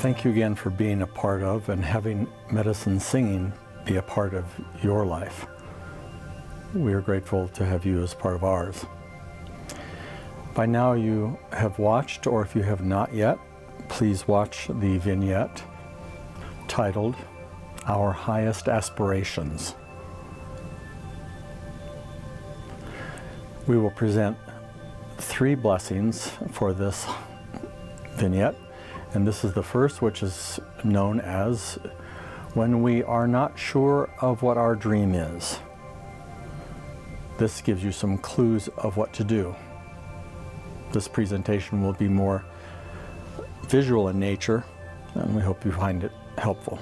thank you again for being a part of and having medicine singing be a part of your life. We are grateful to have you as part of ours. By now you have watched, or if you have not yet, please watch the vignette titled Our Highest Aspirations. We will present 3 blessings for this vignette, and this is the first, which is known as when we are not sure of what our dream is. This gives you some clues of what to do. This presentation will be more visual in nature, and we hope you find it helpful.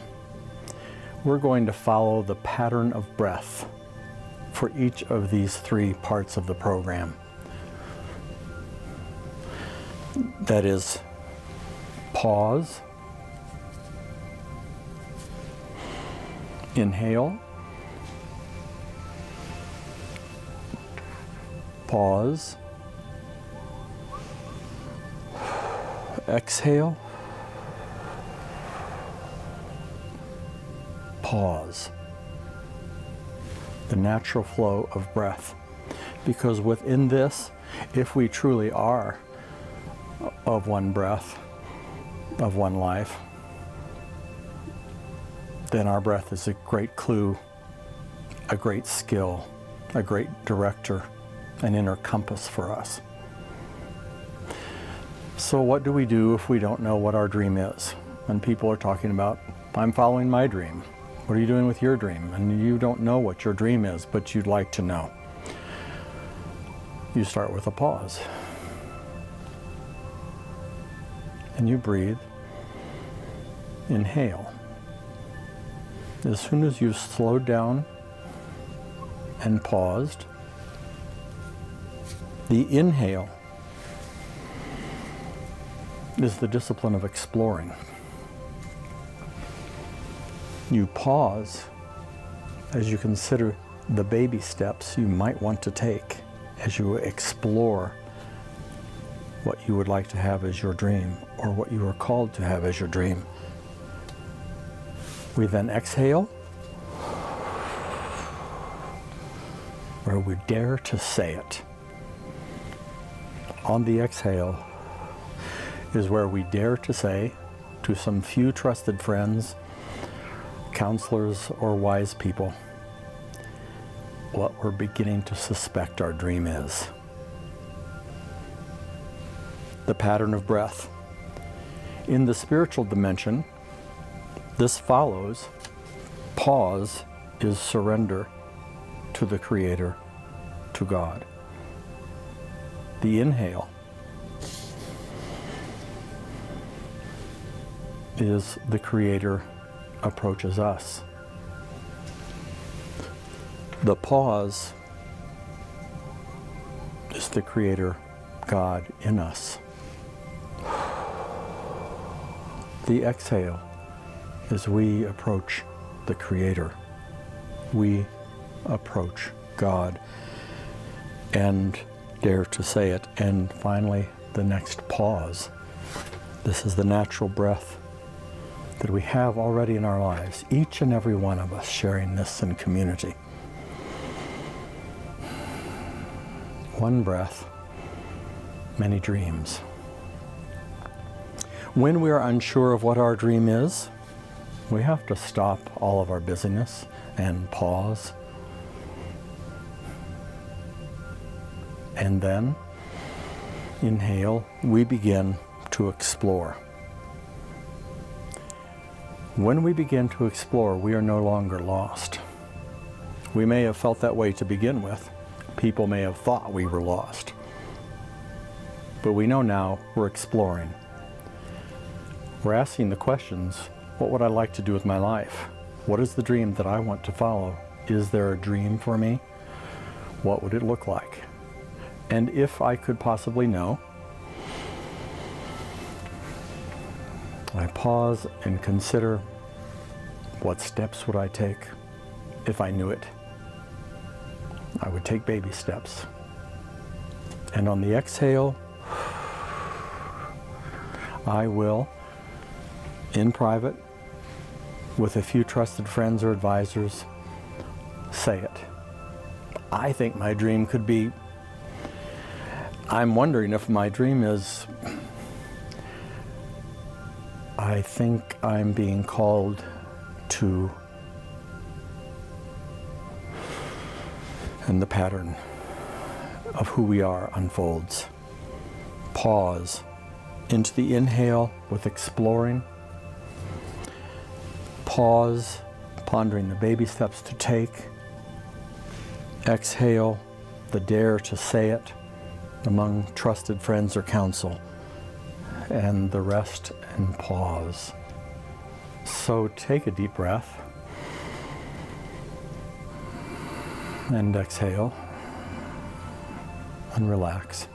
We're going to follow the pattern of breath for each of these 3 parts of the program. That is, pause, inhale, pause, exhale, pause. The natural flow of breath. Because within this, if we truly are of one breath, of one life, then our breath is a great clue, a great skill, a great director, an inner compass for us. So what do we do if we don't know what our dream is? When people are talking about, I'm following my dream. What are you doing with your dream? And you don't know what your dream is, but you'd like to know. You start with a pause. And you breathe. Inhale. As soon as you've slowed down and paused, the inhale is the discipline of exploring. You pause as you consider the baby steps you might want to take as you explore what you would like to have as your dream, or what you are called to have as your dream. We then exhale, where we dare to say it. On the exhale is where we dare to say to some few trusted friends, counselors, or wise people what we're beginning to suspect our dream is. The pattern of breath. In the spiritual dimension, this follows. Pause is surrender to the Creator, to God. The inhale is the Creator approaches us. The pause is the Creator, God, in us. The exhale is we approach the Creator. We approach God and dare to say it. And finally, the next pause. This is the natural breath that we have already in our lives, each and every one of us sharing this in community. One breath, many dreams. When we are unsure of what our dream is, we have to stop all of our busyness and pause. And then, inhale, we begin to explore. When we begin to explore, we are no longer lost. We may have felt that way to begin with. People may have thought we were lost. But we know now we're exploring. We're asking the questions, what would I like to do with my life? What is the dream that I want to follow? Is there a dream for me? What would it look like? And if I could possibly know, I pause and consider, what steps would I take if I knew it? I would take baby steps. And on the exhale, I will in private, with a few trusted friends or advisors, say it. I think my dream could be, I'm wondering if my dream is, I think I'm being called to, and the pattern of who we are unfolds. Pause into the inhale with exploring. Pause, pondering the baby steps to take. Exhale, the dare to say it among trusted friends or counsel. And the rest and pause. So take a deep breath and exhale and relax.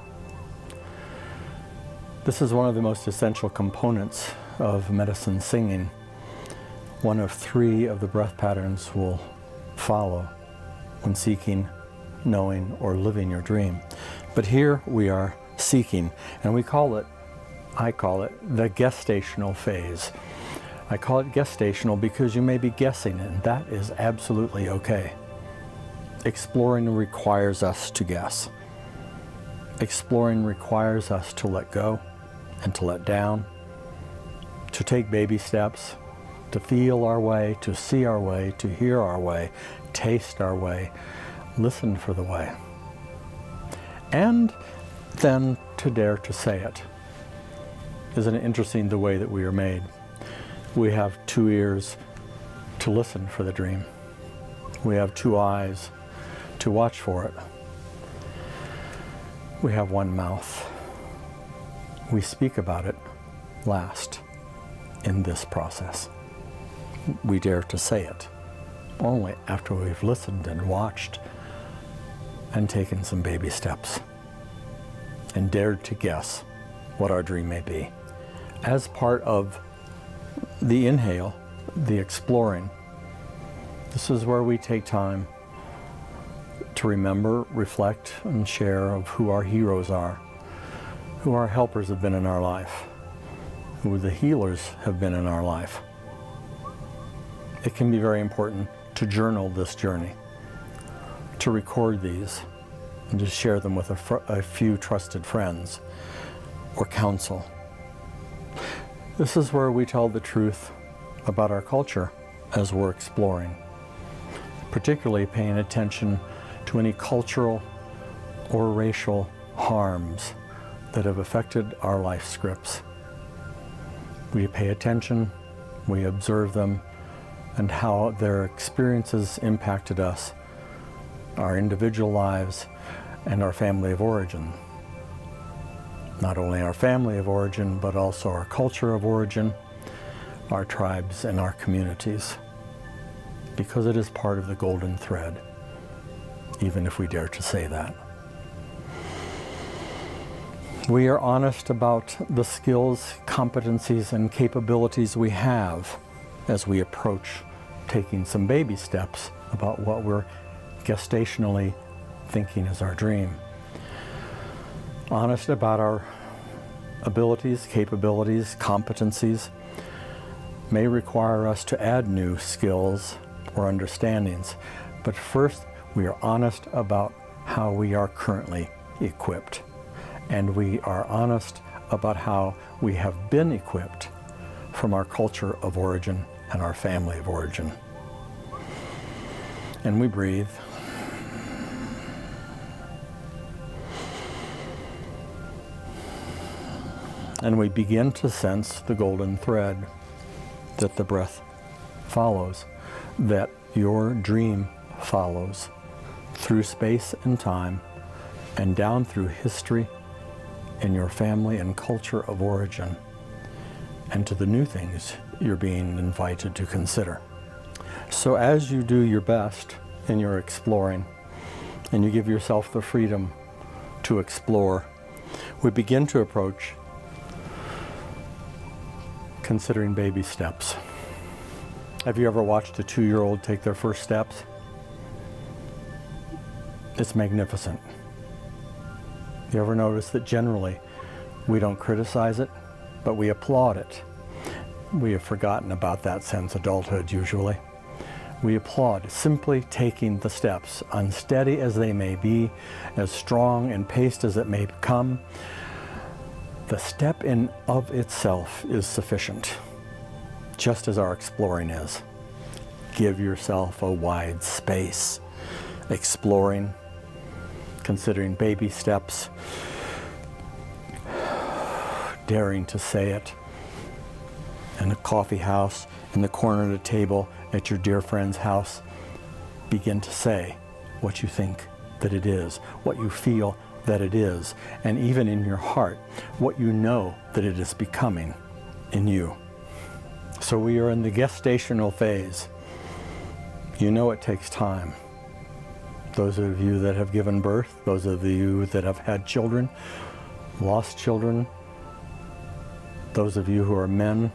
This is one of the most essential components of medicine singing. One of 3 of the breath patterns will follow when seeking, knowing, or living your dream. But here we are seeking, and I call it the gestational phase. I call it gestational because you may be guessing, and that is absolutely okay. Exploring requires us to guess. Exploring requires us to let go and to let down, to take baby steps, to feel our way, to see our way, to hear our way, taste our way, listen for the way, and then to dare to say it. Isn't it interesting the way that we are made? We have 2 ears to listen for the dream. We have 2 eyes to watch for it. We have 1 mouth. We speak about it last in this process. We dare to say it only after we've listened and watched and taken some baby steps and dared to guess what our dream may be. As part of the inhale, the exploring, this is where we take time to remember, reflect, and share of who our heroes are, who our helpers have been in our life, who the healers have been in our life. It can be very important to journal this journey, to record these, and to share them with a few trusted friends or counsel. This is where we tell the truth about our culture as we're exploring, particularly paying attention to any cultural or racial harms that have affected our life scripts. We pay attention, we observe them, and how their experiences impacted us, our individual lives, and our family of origin. Not only our family of origin, but also our culture of origin, our tribes, and our communities, because it is part of the golden thread, even if we dare to say that. We are honest about the skills, competencies, and capabilities we have as we approach taking some baby steps about what we're gestationally thinking is our dream. Honest about our abilities, capabilities, competencies may require us to add new skills or understandings, but first we are honest about how we are currently equipped, and we are honest about how we have been equipped from our culture of origin and our family of origin. And we breathe. And we begin to sense the golden thread that the breath follows, that your dream follows through space and time and down through history in your family and culture of origin, and to the new things you're being invited to consider. So as you do your best in your exploring, and you give yourself the freedom to explore, we begin to approach considering baby steps. Have you ever watched a 2-year-old take their first steps? It's magnificent. You ever notice that generally we don't criticize it, but we applaud it? we have forgotten about that since adulthood usually. We applaud simply taking the steps, unsteady as they may be, as strong and paced as it may become. The step in of itself is sufficient, just as our exploring is. Give yourself a wide space, exploring, considering baby steps, daring to say it in a coffee house, in the corner of the table, at your dear friend's house. Begin to say what you think that it is, what you feel that it is, and even in your heart, what you know that it is becoming in you. So we are in the gestational phase. You know it takes time. Those of you that have given birth, those of you that have had children, lost children, those of you who are men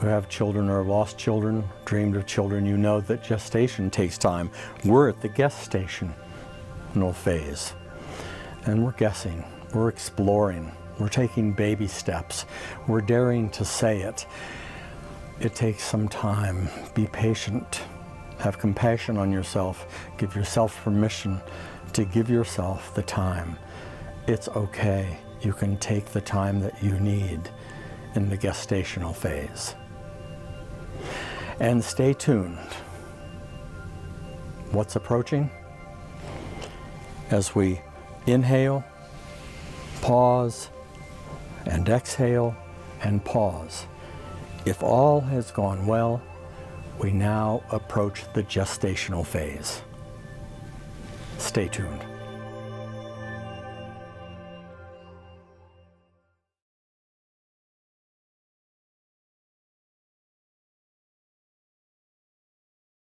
who have children or lost children, dreamed of children, you know that gestation takes time. We're at the gestational phase. And we're guessing, we're exploring, we're taking baby steps, we're daring to say it. It takes some time. Be patient. Have compassion on yourself. Give yourself permission to give yourself the time. It's okay. You can take the time that you need in the gestational phase. And stay tuned. What's approaching? As we inhale, pause, and exhale, and pause. If all has gone well, we now approach the gestational phase. Stay tuned.